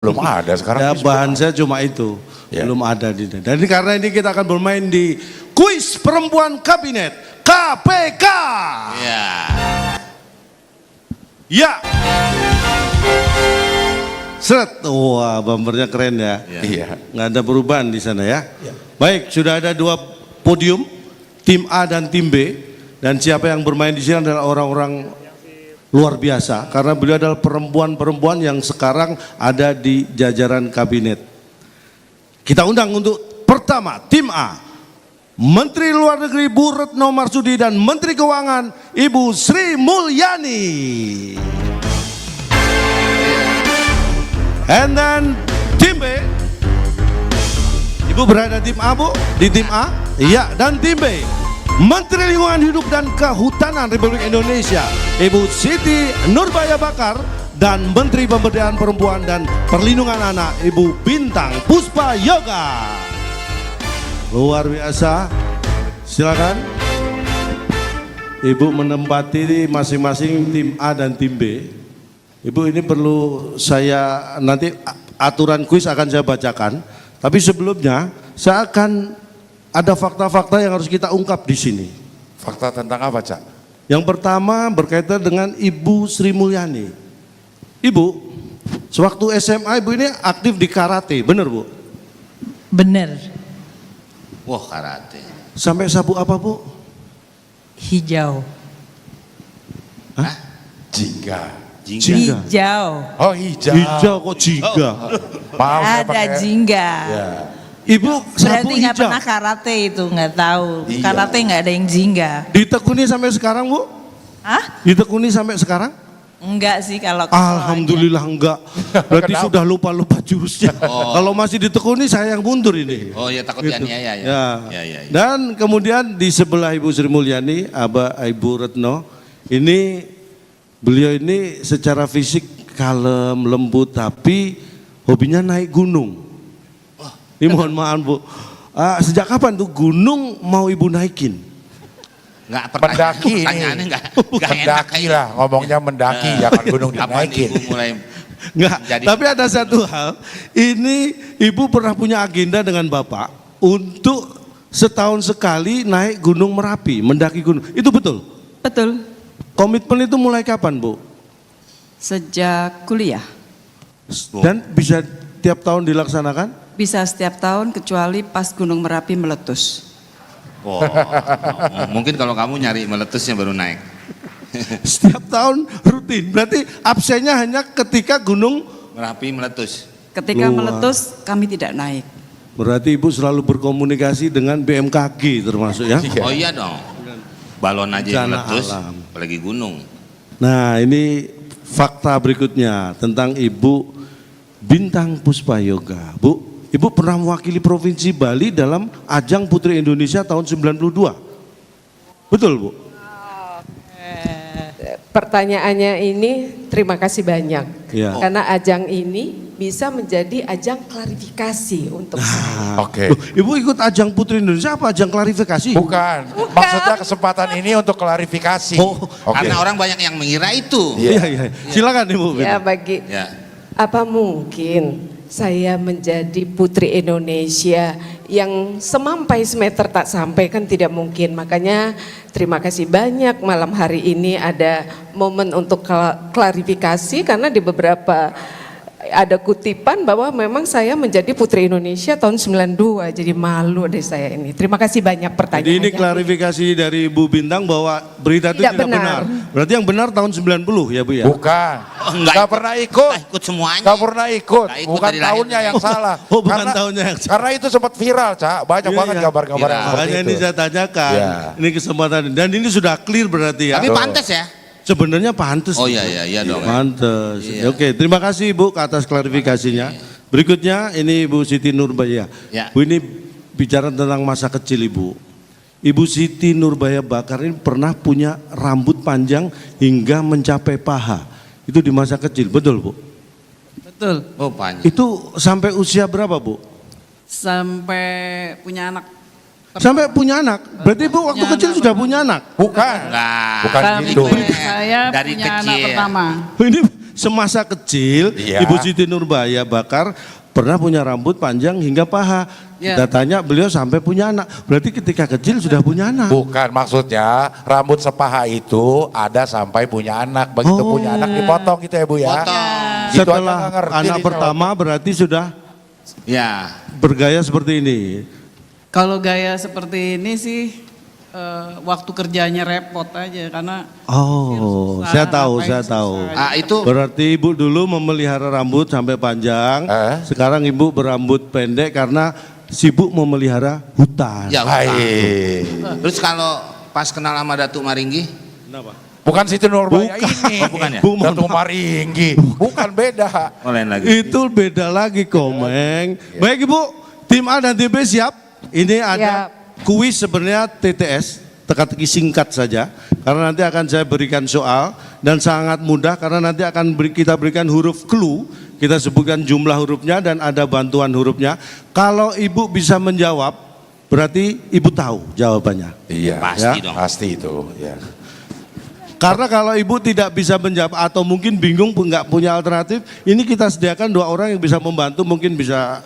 Belum ada sekarang. Ya, bahan saya cuma itu, ya. Belum ada di. Dan karena ini kita akan bermain di kuis perempuan kabinet KPK. Ya. Ya. Seret, wah bumpernya keren ya. Iya. Nggak ada perubahan di sana ya. Baik, sudah ada dua podium, tim A dan tim B. Dan siapa yang bermain di sini adalah orang-orang luar biasa karena beliau adalah perempuan-perempuan yang sekarang ada di jajaran kabinet. Kita undang untuk pertama tim A, Menteri Luar Negeri Bu Retno Marsudi dan Menteri Keuangan Ibu Sri Mulyani. And then tim B, Ibu berada tim A Bu, di tim A, iya, dan tim B, Menteri Lingkungan Hidup dan Kehutanan Republik Indonesia Ibu Siti Nurbaya Bakar dan Menteri Pemberdayaan Perempuan dan Perlindungan Anak Ibu Bintang Puspa Yoga. Luar biasa. Silakan Ibu menempati masing-masing tim A dan tim B. Ibu, ini perlu saya nanti aturan kuis akan saya bacakan, tapi sebelumnya saya akan ada fakta-fakta yang harus kita ungkap di sini. Fakta tentang apa, Cak? Yang pertama berkaitan dengan Ibu Sri Mulyani. Ibu, sewaktu SMA Ibu ini aktif di karate, benar Bu? Bener. Wah, karate. Sampai sabuk apa Bu? Hijau. Hah? Jingga. Jingga. Hijau. Oh, hijau. Hijau kok jingga? Maaf, saya Ada pakai- jingga. Ya. Ibu sabuk Berarti nggak hijau. pernah karate itu, nggak tahu. Iya. Karate nggak ada yang jingga. Ditekuni sampai sekarang Bu? Hah? Ditekuni sampai sekarang? Enggak sih kalau. Alhamdulillah enggak. Berarti Kenapa? sudah lupa-lupa jurusnya. Oh. Kalau masih ditekuni saya yang mundur ini. Oh ya, takut Gitu. dianiaya ya. Ya. Ya. Dan kemudian di sebelah Ibu Sri Mulyani, Ibu Retno, ini beliau ini secara fisik kalem, lembut, tapi hobinya naik gunung. Ini mohon maaf Bu, sejak kapan tuh gunung mau Ibu naikin? Enggak Mendaki ini. pertanyaannya enggak Mendaki lah, ngomongnya mendaki, jangan gunung Kapan dinaikin. Ibu mulai Enggak, jadi tapi ada satu hal, ini Ibu pernah punya agenda dengan Bapak untuk setahun sekali naik Gunung Merapi, mendaki gunung, itu betul? Betul. Komitmen itu mulai kapan Bu? Sejak kuliah. Dan bisa tiap tahun dilaksanakan? Bisa setiap tahun kecuali pas Gunung Merapi meletus. oh, mungkin kalau kamu nyari meletusnya baru naik. Setiap tahun rutin, berarti absennya hanya ketika gunung. Merapi meletus. Ketika Luar. meletus kami tidak naik. Berarti Ibu selalu berkomunikasi dengan BMKG termasuk ya? Iya. Oh iya dong. Balon aja yang Bencana meletus, alam. apalagi gunung. Nah, ini fakta berikutnya tentang Ibu Bintang Puspa Yoga. Bu, Ibu pernah mewakili Provinsi Bali dalam ajang Putri Indonesia tahun 92. Betul Bu? Pertanyaannya ini terima kasih banyak. Ya. Karena ajang ini bisa menjadi ajang klarifikasi untuk saya. Oke. Loh, Ibu ikut ajang Putri Indonesia apa ajang klarifikasi? Bukan. Maksudnya kesempatan ini untuk klarifikasi. Oh, Oke. Karena orang banyak yang mengira itu. Iya, iya. Silakan Ibu. Ya bagi Ya. apa mungkin saya menjadi putri Indonesia yang semampai semeter tak sampai, kan tidak mungkin. Makanya terima kasih banyak malam hari ini ada momen untuk klarifikasi karena di beberapa ada kutipan bahwa memang saya menjadi putri Indonesia tahun 92, jadi malu deh saya ini. Terima kasih banyak Jadi pertanyaannya. ini klarifikasi dari Bu Bintang bahwa berita itu Tidak tidak benar. benar. Berarti yang benar tahun 90 ya Bu ya? Bukan. Oh, Nggak pernah ikut. Nggak ikut semuanya. Nggak pernah ikut. Nggak ikut Bukan dari lahir. tahunnya yang salah. Oh, bukan tahunnya yang salah. Karena itu sempat viral, Cak. Banyak Iya, banget iya. gambar-gambar yang seperti Makanya itu. ini saya tanyakan, Ya. ini kesempatan dan ini sudah clear berarti ya. Tapi pantas ya. Sebenarnya pantas. Oh iya dong. Pantas. Iya. Oke, terima kasih Bu atas klarifikasinya. Berikutnya ini Ibu Siti Nurbaya. Ya. Bu, ini bicara tentang masa kecil Ibu. Ibu Siti Nurbaya Bakar ini pernah punya rambut panjang hingga mencapai paha. Itu di masa kecil, betul Bu? Betul. Oh panjang. Itu sampai usia berapa Bu? Sampai punya anak. Sampai punya anak. Berarti Ibu waktu Punya kecil anak sudah punya anak. Bukan. Enggak. Bukan Sampai gitu. saya Dari punya anak kecil. pertama. Ini semasa kecil Iya. Ibu Siti Nurbaya Bakar pernah punya rambut panjang hingga paha. Ya. Kita tanya beliau sampai punya anak. Berarti ketika kecil sudah punya anak. Bukan, maksudnya rambut sepaha itu ada sampai punya anak. Begitu Oh. punya anak dipotong gitu ya Bu ya. Potong. Gitu aja Setelah nggak ngerti anak nih pertama berarti sudah Ya, bergaya seperti ini. Kalau gaya seperti ini sih waktu kerjanya repot aja karena Oh, susah, saya tahu, ngapain saya susah. tahu. itu Berarti ibu dulu memelihara rambut sampai panjang, Eh? sekarang ibu berambut pendek karena sibuk memelihara hutan. ya. Baik. Terus kalau pas kenal sama Datuk Maringgi, Kenapa? Bukan Siti Nurbaya Bukan. ini. Oh, bukan ya? Bu, mohon Datuk Maringgi. Bukan beda. oh lain lagi. Itu beda lagi Komeng. Baik ibu, tim A dan tim B siap. Ini ada kuis sebenarnya TTS, teka-teki singkat saja. Karena nanti akan saya berikan soal dan sangat mudah karena nanti akan kita berikan huruf clue. Kita sebutkan jumlah hurufnya dan ada bantuan hurufnya. Kalau ibu bisa menjawab, berarti ibu tahu jawabannya. Iya. Pasti Ya. dong. Pasti itu. Ya. Karena kalau ibu tidak bisa menjawab atau mungkin bingung nggak punya alternatif, ini kita sediakan 2 orang yang bisa membantu, mungkin bisa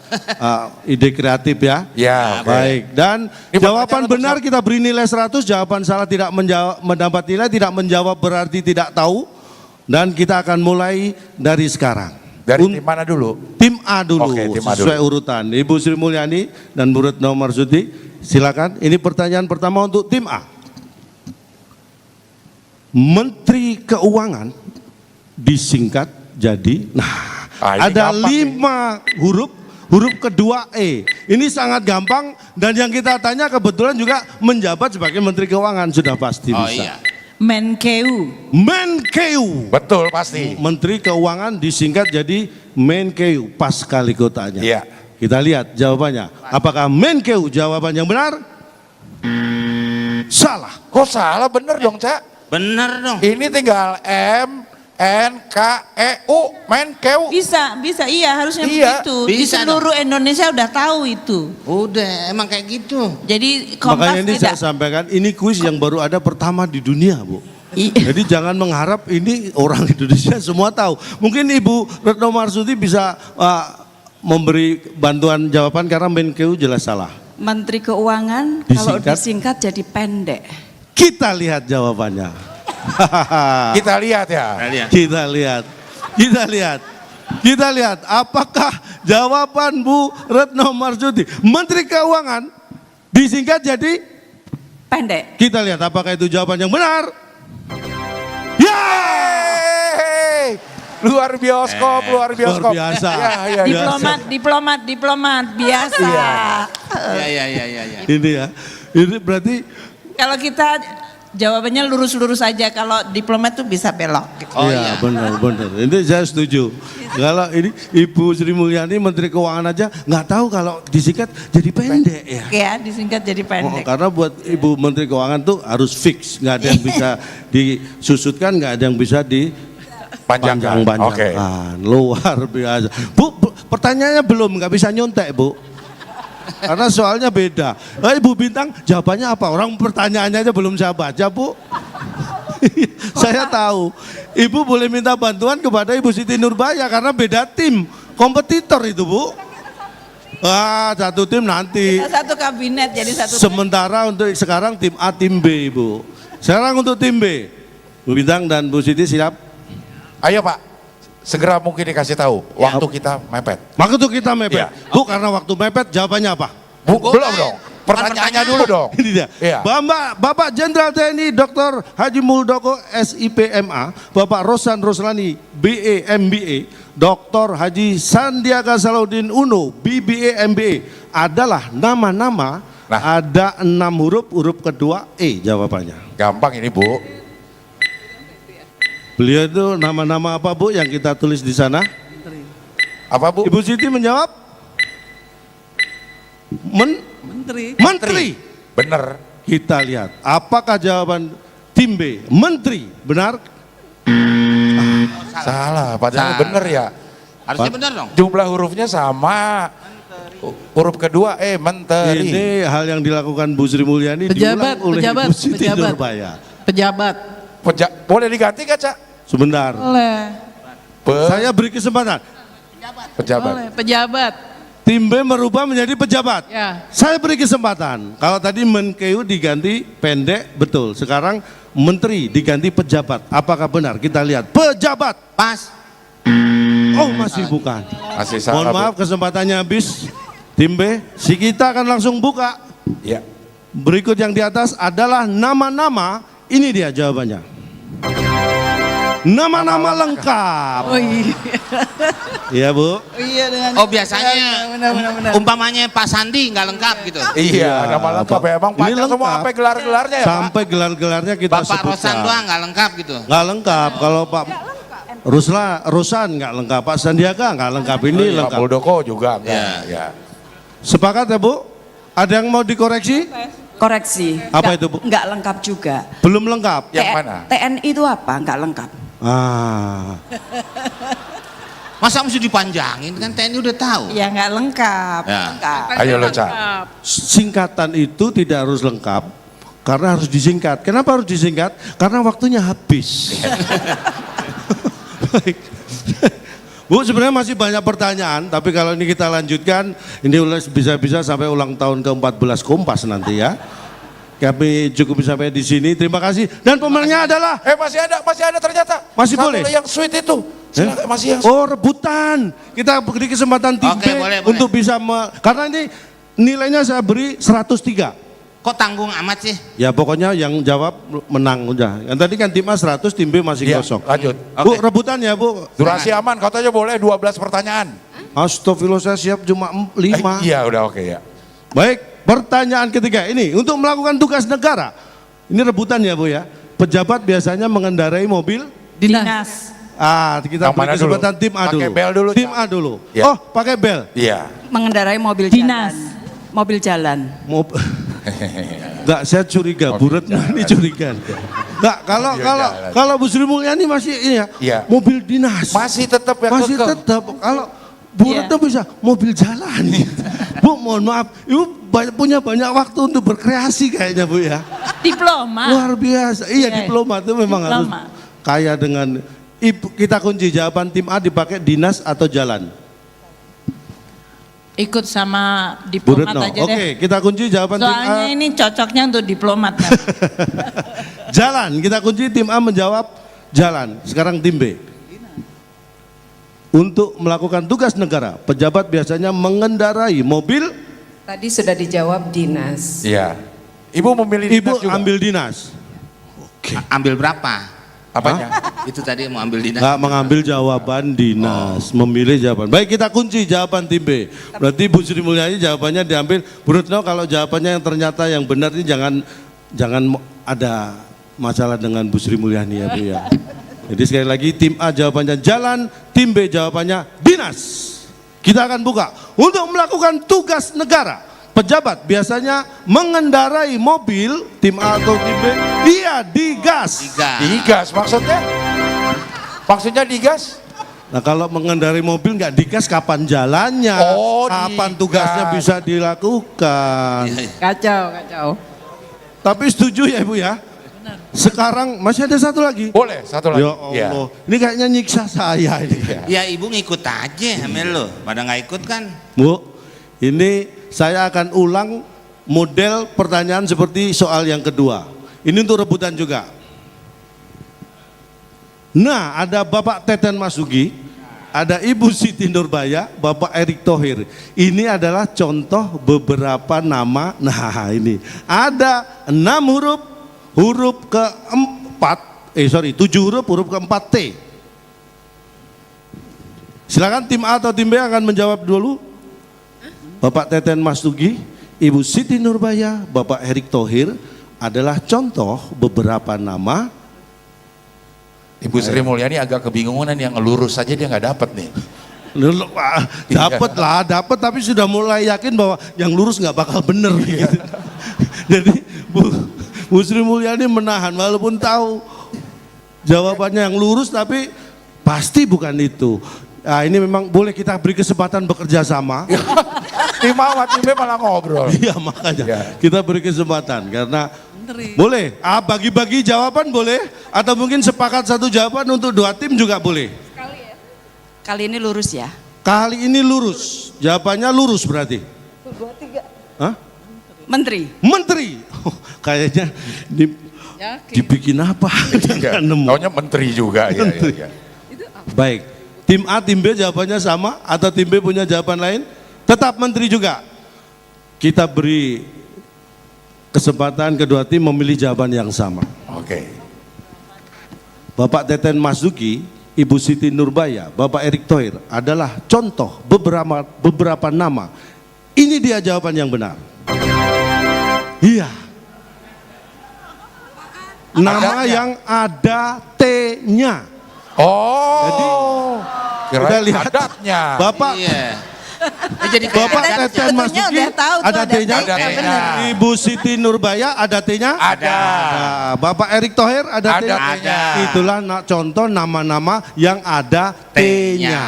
ide kreatif ya. Ya. oke. Baik, dan Ini jawaban pertanyaan benar untuk kita beri nilai 100, jawaban salah tidak mendapat nilai, tidak menjawab berarti tidak tahu. Dan kita akan mulai dari sekarang. Dari tim mana dulu? Tim A dulu, Oke, tim A sesuai dulu. urutan. Ibu Sri Mulyani dan Bu Retno Marsudi, silakan. Ini pertanyaan pertama untuk tim A. Menteri Keuangan disingkat jadi, Ah, ini ada gampang 5 huruf, huruf kedua E. Ini sangat gampang dan yang kita tanya kebetulan juga menjabat sebagai Menteri Keuangan, sudah pasti Oh bisa. iya. Menkeu. Menkeu. Betul pasti. Menteri Keuangan disingkat jadi Menkeu, pas kali kotanya. Iya. Kita lihat jawabannya. Apakah Menkeu jawaban yang benar? Salah. Kok salah? Bener dong, Cak. Bener dong. Ini tinggal M N K E U, Menkeu. Bisa, iya harusnya Iya, begitu. Di bisa seluruh Indonesia udah tahu itu. Udah, emang kayak gitu. Jadi Kompas Makanya ini saya tidak. sampaikan, ini kuis yang baru ada pertama di dunia, Bu. Iya. Jadi jangan mengharap ini orang Indonesia semua tahu. Mungkin Ibu Retno Marsudi bisa memberi bantuan jawaban karena Menkeu jelas salah. Menteri Keuangan kalau Disingkat? disingkat jadi pendek. Kita lihat jawabannya. Kita lihat ya. Nah, lihat. Kita lihat. Kita lihat. Kita lihat apakah jawaban Bu Retno Marsudi Menteri Keuangan disingkat jadi Pendek. kita lihat apakah itu jawaban yang benar. Ya! Hey, luar bioskop, luar bioskop. Luar biasa. Ya, ya, ya. Diplomat biasa. Ya. Ini ya. Ini berarti Kalau kita jawabannya lurus-lurus aja, kalau diplomat tuh bisa belok. Gitu. Oh iya iya. benar. Ini saya setuju. Kalau ini Ibu Sri Mulyani Menteri Keuangan aja nggak tahu kalau disingkat jadi pendek ya. Ya, disingkat jadi Oh, pendek. karena buat Ibu Menteri Keuangan tuh harus fix, nggak ada yang bisa disusutkan, nggak ada yang bisa Panjangkan. dipanjang-panjangkan. Luar biasa. Bu, pertanyaannya belum, nggak bisa nyontek Bu. Karena soalnya beda. Ibu Bintang jawabannya apa? Orang pertanyaannya aja belum saya baca Bu. Saya tahu. Ibu boleh minta bantuan kepada Ibu Siti Nurbaya karena beda tim. Kompetitor itu Bu. Wah, satu tim nanti. Kita satu kabinet jadi satu. Sementara untuk sekarang tim A, tim B, Ibu. Sekarang untuk tim B, Bu Bintang dan Bu Siti siap? Ayo Pak, segera mungkin dikasih tahu. Waktu kita mepet. Maka tuh kita mepet. Iya. Bu, karena waktu mepet jawabannya apa? Belum dong. Pertanyaannya dulu dong. Ini dia. Iya. Bapak Jenderal TNI Dr. Haji Muldoko SIPMA, Bapak Rosan Roslani BE MBA, Dr. Haji Sandiaga Salahuddin Uno BBA MBA adalah nama-nama. Nah. Ada 6 huruf, huruf kedua E jawabannya. Gampang ini Bu. Beliau itu nama-nama apa Bu yang kita tulis di sana? Apa Bu? Ibu Siti menjawab? Menteri. Menteri. Bener. Kita lihat, apakah jawaban tim B? Menteri, benar? Salah, padahal Salah. bener ya. Harusnya benar dong. Jumlah hurufnya sama. Huruf kedua menteri. Ini hal yang dilakukan Bu Sri Mulyani Pejabat, diulang oleh pejabat, Ibu Siti pejabat. Nurbaya. Pejabat. Boleh diganti gak Cak? Sebentar. Oleh. Saya beri kesempatan. Pejabat. Boleh, pejabat. Tim B merubah menjadi pejabat. Ya. Saya beri kesempatan. Kalau tadi Menkeu diganti pendek, betul. Sekarang menteri diganti pejabat. Apakah benar? Kita lihat. Pejabat. Pas. Oh, masih bukan. Masih salah. Mohon maaf, kesempatannya habis. Tim B, si kita akan langsung buka. Ya. Berikut yang di atas adalah nama-nama. Ini dia jawabannya. Nama-nama lengkap. Oh iya. Iya, Bu. Oh iya dengan. Oh biasanya Benar. umpamanya Pak Sandi nggak lengkap gitu. Iya, nama lengkap ya. Emang Ini panjang semua lengkap. sampai gelar-gelarnya ya, Pak? Sampai gelar-gelarnya kita Bapak sebutkan. Rosan doang nggak lengkap gitu. Nggak lengkap. Kalau Pak Rosan nggak lengkap. Pak Sandiaga nggak lengkap. Ini Pak lengkap. Muldoko juga enggak. Ya. Ya. Sepakat ya, Bu? Ada yang mau dikoreksi? Koreksi. Apa itu, Bu? Enggak lengkap juga. Belum lengkap. Yang mana? TNI itu apa? Enggak lengkap. Ah, Masa mesti dipanjangin kan TNI udah tahu. Ya nggak lengkap. Ya. Lengkap. Ayo lo, Cak. singkatan itu tidak harus lengkap karena harus disingkat. Kenapa harus disingkat? Karena waktunya habis. Baik. Bu, sebenarnya masih banyak pertanyaan, tapi kalau ini kita lanjutkan, ini bisa-bisa sampai ulang tahun ke-14 Kompas nanti ya. Kami cukup sampai di sini. Terima kasih. Dan pemenangnya adalah Masih ada ternyata. Masih Satu boleh? yang sweet itu. Silakan, masih yang oh, rebutan. Kita beri kesempatan tim Oke, B boleh. untuk bisa karena ini nilainya saya beri 103. Kok tanggung amat sih? Ya pokoknya yang jawab menang udah. Yang tadi kan tim A 100, tim B masih Iya, kosong. lanjut. Bu, rebutan ya, Bu. Durasi aman, katanya boleh 12 pertanyaan. Astagfirullah, saya siap cuma 5. Iya, udah oke ya. Baik, pertanyaan ketiga ini untuk melakukan tugas negara. Ini rebutan ya, Bu ya. Pejabat biasanya mengendarai mobil. Dinas. Kita Yang beri mana kesempatan dulu? tim A Pakai dulu. bel dulu, Tim Cak. A dulu. Ya. Oh, pakai bel. Iya. Mengendarai mobil Dinas. jalan. Mobil jalan. Enggak, saya curiga. Bu Retno ini curiga. Enggak, kalau Bu Sri Mulyani masih iya. Iya. Mobil dinas. Masih tetap yang Masih kekeh. tetap. Kalau Bu Iya. Retno bisa mobil jalan. Bu, mohon maaf. Ibu punya banyak waktu untuk berkreasi kayaknya, Bu ya. Diploma. Luar biasa. Iya, Iya. diplomat itu memang harus Diploma. kaya dengan kita kunci jawaban tim A dipakai dinas atau jalan. Ikut sama Bu diplomat Retno. aja Oke, deh. kita kunci jawaban tim A. Soalnya ini cocoknya untuk diplomat kan. Jalan, kita kunci tim A menjawab jalan. Sekarang tim B. Untuk melakukan tugas negara, pejabat biasanya mengendarai mobil. Tadi sudah dijawab dinas. Iya. Ibu memilih dinas Ibu juga? ambil dinas. Ambil berapa? Apanya? Itu tadi mau ambil dinas. Nggak mengambil jawaban dinas, memilih jawaban. Baik, kita kunci jawaban tim B. Berarti Bu Sri Mulyani jawabannya diambil. Bu Retno, kalau jawabannya yang ternyata yang benar ini jangan ada masalah dengan Bu Sri Mulyani ya, Bu ya. Jadi sekali lagi tim A jawabannya jalan, tim B jawabannya dinas. Kita akan buka. Untuk melakukan tugas negara, pejabat biasanya mengendarai mobil, tim A atau tim B, iya digas. Digas maksudnya? Maksudnya digas? Nah, kalau mengendarai mobil nggak digas, kapan jalannya? Oh, Kapan digas. tugasnya bisa dilakukan? Kacau. Tapi setuju ya Ibu ya? Sekarang masih ada satu lagi. Boleh, satu lagi. Ya Allah, ini kayaknya nyiksa saya ini. Ya ibu ngikut aja Amel lo. Pada nggak ikut kan? Bu, ini saya akan ulang model pertanyaan seperti soal yang kedua. Ini untuk rebutan juga. Nah, ada Bapak Teten Masugi, ada Ibu Siti Nurbaya, Bapak Erick Thohir. Ini adalah contoh beberapa nama. Nah, ini ada 6 huruf keempat, 7 huruf keempat T. Silakan tim A atau tim B akan menjawab dulu. Bapak Teten Masugi, Ibu Siti Nurbaya, Bapak Erick Thohir adalah contoh beberapa nama. Ibu Sri Mulyani agak kebingungan yang lurus saja dia nggak dapat nih. Dapat tapi sudah mulai yakin bahwa yang lurus nggak bakal bener gitu. Jadi Bu Sri Mulyani menahan walaupun tahu jawabannya yang lurus tapi pasti bukan itu. Nah, ini memang boleh kita beri kesempatan bekerja sama. Tim A sama tim B malah ngobrol. Iya makanya Ya. kita beri kesempatan karena boleh. Bagi-bagi jawaban boleh atau mungkin sepakat satu jawaban untuk 2 tim juga boleh. Kali ini lurus ya. Kali ini lurus. Jawabannya lurus berarti. Hah? Menteri. Menteri. Oh, kayaknya dibikin apa? Iya. Nggak nemu. Taunya menteri juga. Ya, Menteri. ya, ya. Baik. Tim A, tim B jawabannya sama atau tim B punya jawaban lain? Tetap menteri juga. Kita beri kesempatan kedua tim memilih jawaban yang sama. Oke. Bapak Teten Masuki, Ibu Siti Nurbaya, Bapak Erick Thohir adalah contoh beberapa nama. Ini dia jawaban yang benar. Iya. Nama Adatnya. yang ada T-nya. Oh. Kita Kirain lihat adatnya. Bapak Iya. Jadi kayak Bapak Adat Teten sebetulnya Masuki udah tahu tuh ada ada T-nya. Ada T-nya, T-nya. Ibu Siti Nurbaya ada T-nya. Ada. Nah, Bapak Erick Thohir ada Ada T-nya. T-nya. Itulah contoh nama-nama yang ada T-nya. T-nya.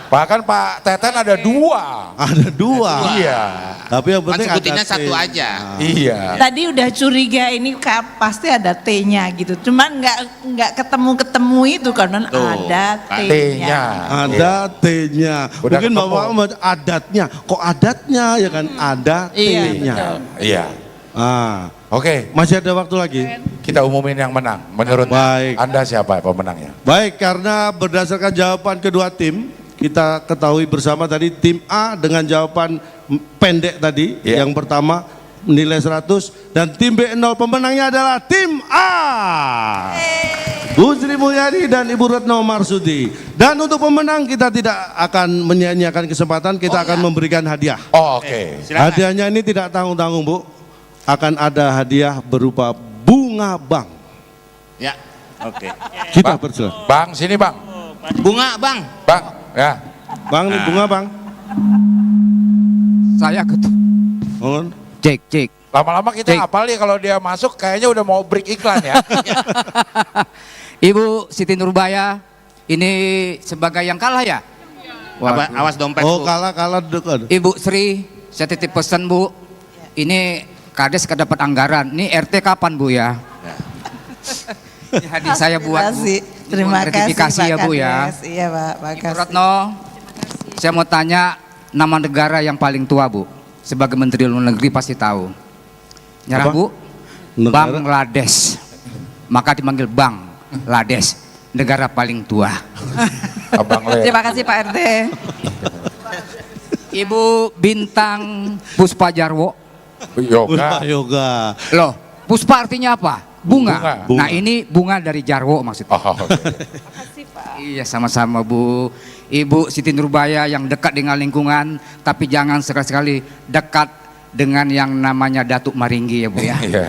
Bahkan Pak Teten ada 2. Ada dua. Iya. Tapi yang Kan penting sebutinnya ada satu T. aja. Iya. Tadi udah curiga ini pasti ada T-nya gitu. Cuman nggak ketemu itu karena Tuh, ada kan. T-nya. T-nya. Ada T-nya. Udah Mungkin ketemu. Bapak adatnya. Kok adatnya ya kan ada Iya, T-nya. betul. Iya. Ah, Oke, masih ada waktu lagi? kita umumin yang menang. Menurut Baik. Anda siapa pemenangnya? Baik, karena berdasarkan jawaban kedua tim, kita ketahui bersama tadi tim A dengan jawaban pendek tadi, Iya. yang pertama nilai 100 dan tim B 0, pemenangnya adalah tim A. Bu Sri Mulyani dan Ibu Retno Marsudi. Dan untuk pemenang kita tidak akan menyia-nyiakan kesempatan, kita akan memberikan hadiah. Oh, oke. Silakan. Hadiahnya ini tidak tanggung-tanggung, Bu. Akan ada hadiah berupa bunga bank. Ya. Oke. Kita Bang. persilakan. Bang, sini Bang. Bunga, Bang. Bang, ya. Bang, nih bunga bang. Saya Mohon. cek. Lama-lama kita Cek. hafal nih kalau dia masuk kayaknya udah mau break iklan ya. Ibu Siti Nurbaya, ini sebagai yang kalah ya? Waduh. Awas dompet, Oh, Bu. kalah dekat. Ibu Sri, saya titip pesan Bu. Ini Kades kedapat anggaran. Ini RT kapan Bu ya? Ini hadiah saya buat Bu. Terima kasih Gratifikasi Pak ya Bu ya. Kades. Iya Pak, Ibu makasih. Retno, saya mau tanya nama negara yang paling tua Bu. Sebagai Menteri Luar Negeri pasti tahu. Nyerah Apa? Bu? Negara? Bangladesh. Maka dipanggil Bangladesh. Negara paling tua. Abang Le. Terima kasih Pak RT. Ibu Bintang Puspa Jarwo. Yoga. Yoga. Loh, Puspa artinya apa? Bunga. Bunga. Nah ini bunga dari Jarwo maksudnya. Oh, oke. Iya sama-sama Bu. Ibu Siti Nurbaya yang dekat dengan lingkungan, tapi jangan sekali-sekali dekat dengan yang namanya Datuk Maringgi ya Bu ya. Iya.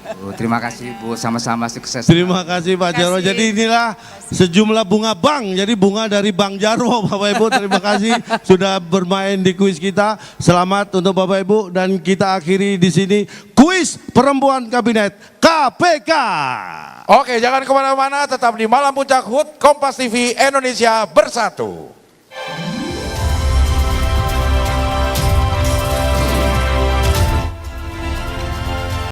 Bu, terima kasih Bu, sama-sama sukses. Terima kasih Pak Jarwo. Jadi inilah sejumlah bunga bank. Jadi bunga dari Bank Jarwo, Bapak Ibu. Terima kasih sudah bermain di kuis kita. Selamat untuk Bapak Ibu dan kita akhiri di sini kuis perempuan kabinet KPK. Oke, jangan kemana-mana, tetap di Malam Puncak HUT Kompas TV Indonesia Bersatu.